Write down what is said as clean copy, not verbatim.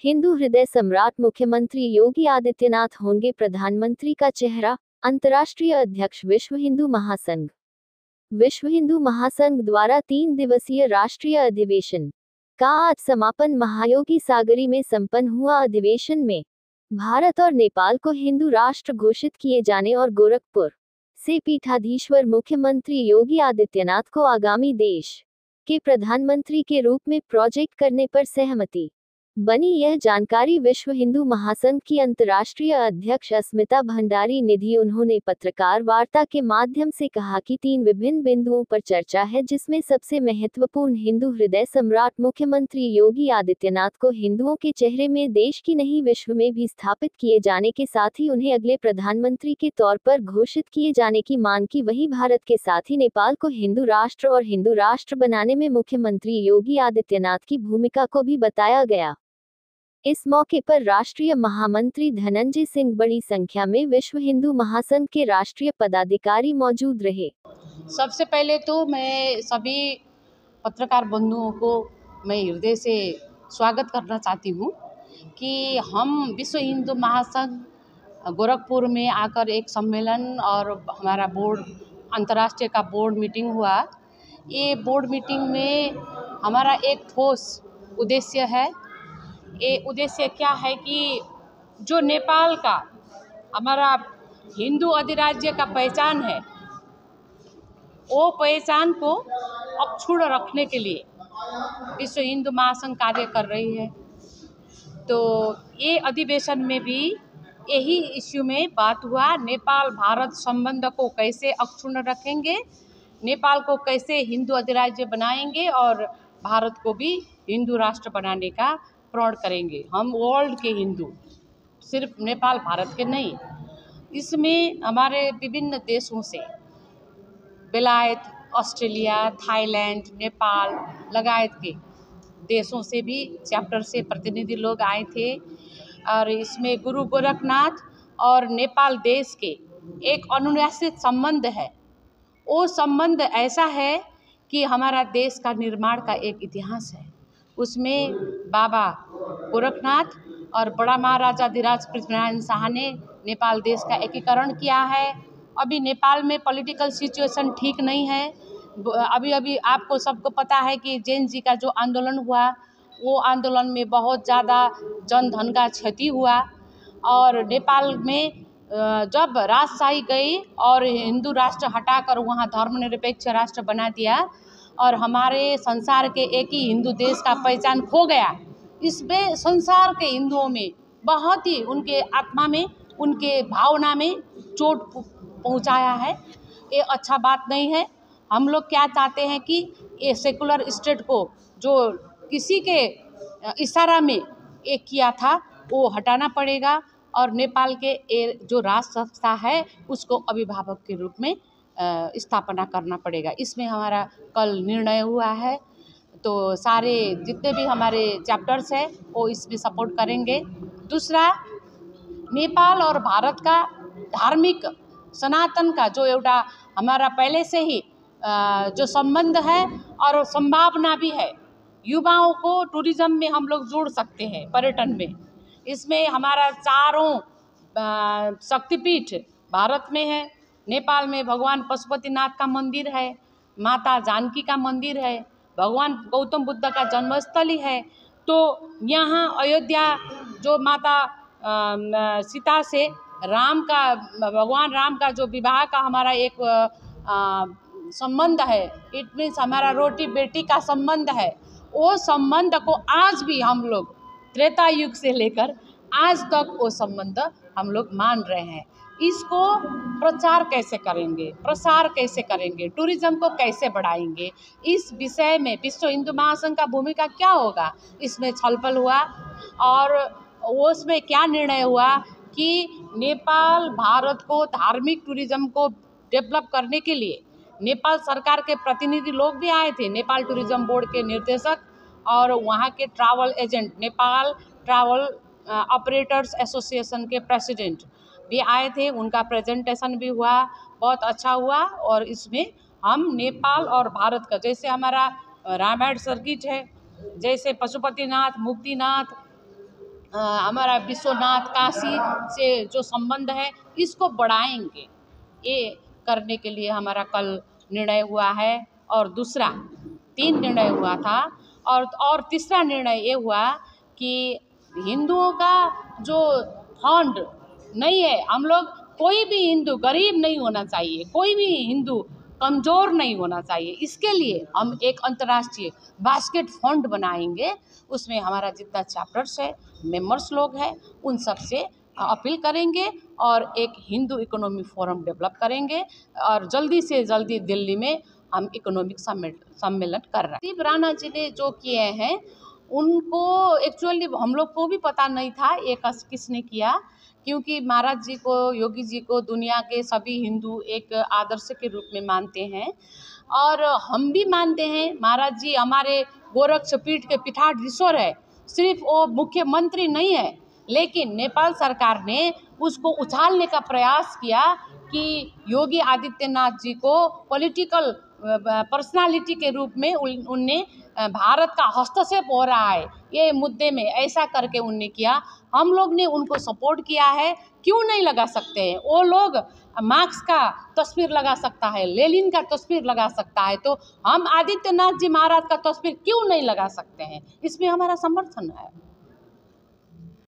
हिंदू हृदय सम्राट मुख्यमंत्री योगी आदित्यनाथ होंगे प्रधानमंत्री का चेहरा, अंतर्राष्ट्रीय अध्यक्ष विश्व हिंदू महासंघ। विश्व हिंदू महासंघ द्वारा 3 दिवसीय राष्ट्रीय अधिवेशन का आज समापन महायोगी सागरी में संपन्न हुआ। अधिवेशन में भारत और नेपाल को हिंदू राष्ट्र घोषित किए जाने और गोरखपुर से पीठाधीश्वर मुख्यमंत्री योगी आदित्यनाथ को आगामी देश के प्रधानमंत्री के रूप में प्रोजेक्ट करने पर सहमति बनी। यह जानकारी विश्व हिंदू महासंघ की अंतर्राष्ट्रीय अध्यक्ष अस्मिता भंडारी ने दी। उन्होंने पत्रकार वार्ता के माध्यम से कहा कि 3 विभिन्न बिंदुओं पर चर्चा है, जिसमें सबसे महत्वपूर्ण हिंदू हृदय सम्राट मुख्यमंत्री योगी आदित्यनाथ को हिंदुओं के चेहरे में देश की नहीं विश्व में भी स्थापित किए जाने के साथ ही उन्हें अगले प्रधानमंत्री के तौर पर घोषित किए जाने की मांग की। वहीं भारत के साथ ही नेपाल को हिंदू राष्ट्र और हिंदू राष्ट्र बनाने में मुख्यमंत्री योगी आदित्यनाथ की भूमिका को भी बताया गया। इस मौके पर राष्ट्रीय महामंत्री धनंजय सिंह, बड़ी संख्या में विश्व हिंदू महासंघ के राष्ट्रीय पदाधिकारी मौजूद रहे। सबसे पहले तो मैं सभी पत्रकार बंधुओं को मैं हृदय से स्वागत करना चाहती हूँ कि हम विश्व हिंदू महासंघ गोरखपुर में आकर एक सम्मेलन और हमारा बोर्ड अंतर्राष्ट्रीय का बोर्ड मीटिंग हुआ। ये बोर्ड मीटिंग में हमारा एक ठोस उद्देश्य है। ये उद्देश्य क्या है कि जो नेपाल का हमारा हिंदू अधिराज्य का पहचान है, वो पहचान को अक्षुण्ण रखने के लिए विश्व हिंदू महासंघ कार्य कर रही है। तो ये अधिवेशन में भी यही इश्यू में बात हुआ। नेपाल भारत संबंध को कैसे अक्षुण्ण रखेंगे, नेपाल को कैसे हिंदू अधिराज्य बनाएंगे और भारत को भी हिंदू राष्ट्र बनाने का प्रण करेंगे। हम वर्ल्ड के हिंदू, सिर्फ नेपाल भारत के नहीं। इसमें हमारे विभिन्न देशों से बेलायत, ऑस्ट्रेलिया, थाईलैंड, नेपाल लगायत के देशों से भी चैप्टर से प्रतिनिधि लोग आए थे। और इसमें गुरु गोरखनाथ और नेपाल देश के एक अनुशासित संबंध है। वो संबंध ऐसा है कि हमारा देश का निर्माण का एक इतिहास है। उसमें बाबा गोरखनाथ और बड़ा महाराजा धीराज पृथ्वीनारायण शाह ने नेपाल देश का एकीकरण किया है। अभी नेपाल में पॉलिटिकल सिचुएशन ठीक नहीं है। अभी आपको सबको पता है कि जैन जी का जो आंदोलन हुआ, वो आंदोलन में बहुत ज़्यादा जनधन का क्षति हुआ। और नेपाल में जब राजशाही गई और हिंदू राष्ट्र हटाकर वहाँ धर्मनिरपेक्ष राष्ट्र बना दिया और हमारे संसार के एक ही हिंदू देश का पहचान खो गया, इसमें संसार के हिंदुओं में बहुत ही उनके आत्मा में, उनके भावना में चोट पहुंचाया है। ये अच्छा बात नहीं है। हम लोग क्या चाहते हैं कि ये सेकुलर स्टेट को जो किसी के इशारा में ये किया था, वो हटाना पड़ेगा और नेपाल के जो राष्ट्र संस्था है उसको अभिभावक के रूप में स्थापना करना पड़ेगा। इसमें हमारा कल निर्णय हुआ है। तो सारे जितने भी हमारे चैप्टर्स हैं वो इसमें सपोर्ट करेंगे। दूसरा, नेपाल और भारत का धार्मिक सनातन का जो एउटा हमारा पहले से ही जो संबंध है और संभावना भी है, युवाओं को टूरिज्म में हम लोग जोड़ सकते हैं, पर्यटन में। इसमें हमारा चारों शक्तिपीठ भारत में है। नेपाल में भगवान पशुपतिनाथ का मंदिर है, माता जानकी का मंदिर है, भगवान गौतम बुद्ध का जन्मस्थली है। तो यहाँ अयोध्या जो माता सीता से भगवान राम का जो विवाह का हमारा एक संबंध है, इट मीन्स हमारा रोटी बेटी का संबंध है। वो संबंध को आज भी हम लोग त्रेता युग से लेकर आज तक वो संबंध हम लोग मान रहे हैं। इसको प्रचार कैसे करेंगे, प्रसार कैसे करेंगे, टूरिज्म को कैसे बढ़ाएंगे, इस विषय में विश्व हिंदू महासंघ का भूमिका क्या होगा, इसमें छलफल हुआ। और उसमें क्या निर्णय हुआ कि नेपाल भारत को धार्मिक टूरिज्म को डेवलप करने के लिए नेपाल सरकार के प्रतिनिधि लोग भी आए थे। नेपाल टूरिज्म बोर्ड के निर्देशक और वहाँ के travel agent, Nepal travel operators association के प्रेसिडेंट भी आए थे। उनका प्रेजेंटेशन भी हुआ, बहुत अच्छा हुआ। और इसमें हम नेपाल और भारत का, जैसे हमारा रामायण सर्किट है, जैसे पशुपतिनाथ, मुक्तिनाथ, हमारा विश्वनाथ काशी से जो संबंध है इसको बढ़ाएंगे, ये करने के लिए हमारा कल निर्णय हुआ है। और दूसरा 3 निर्णय हुआ था, और तीसरा निर्णय ये हुआ कि हिंदुओं का जो फंड नहीं है, हम लोग कोई भी हिंदू गरीब नहीं होना चाहिए, कोई भी हिंदू कमज़ोर नहीं होना चाहिए। इसके लिए हम एक अंतर्राष्ट्रीय बास्केट फंड बनाएंगे। उसमें हमारा जितना चैप्टर्स है, मेंबर्स लोग हैं, उन सब से अपील करेंगे और एक हिंदू इकोनॉमी फोरम डेवलप करेंगे। और जल्दी से जल्दी दिल्ली में हम इकोनॉमिक सम्मेलन कर रहे हैं। राजीव राणा जी ने जो किए हैं उनको एक्चुअली हम लोग को भी पता नहीं था ये किसने किया, क्योंकि महाराज जी को, योगी जी को दुनिया के सभी हिंदू एक आदर्श के रूप में मानते हैं और हम भी मानते हैं। महाराज जी हमारे गोरक्षपीठ के पीठाधीश्वर है, सिर्फ वो मुख्यमंत्री नहीं है, लेकिन नेपाल सरकार ने उसको उछालने का प्रयास किया कि योगी आदित्यनाथ जी को पॉलिटिकल पर्सनालिटी के रूप में उनने भारत का हस्तक्षेप हो रहा है ये मुद्दे में, ऐसा करके उनने किया। हम लोग ने उनको सपोर्ट किया है। क्यों नहीं लगा सकते हैं? वो लोग मार्क्स का तस्वीर लगा सकता है, लेनिन का तस्वीर लगा सकता है, तो हम आदित्यनाथ जी महाराज का तस्वीर क्यों नहीं लगा सकते हैं? इसमें हमारा समर्थन है।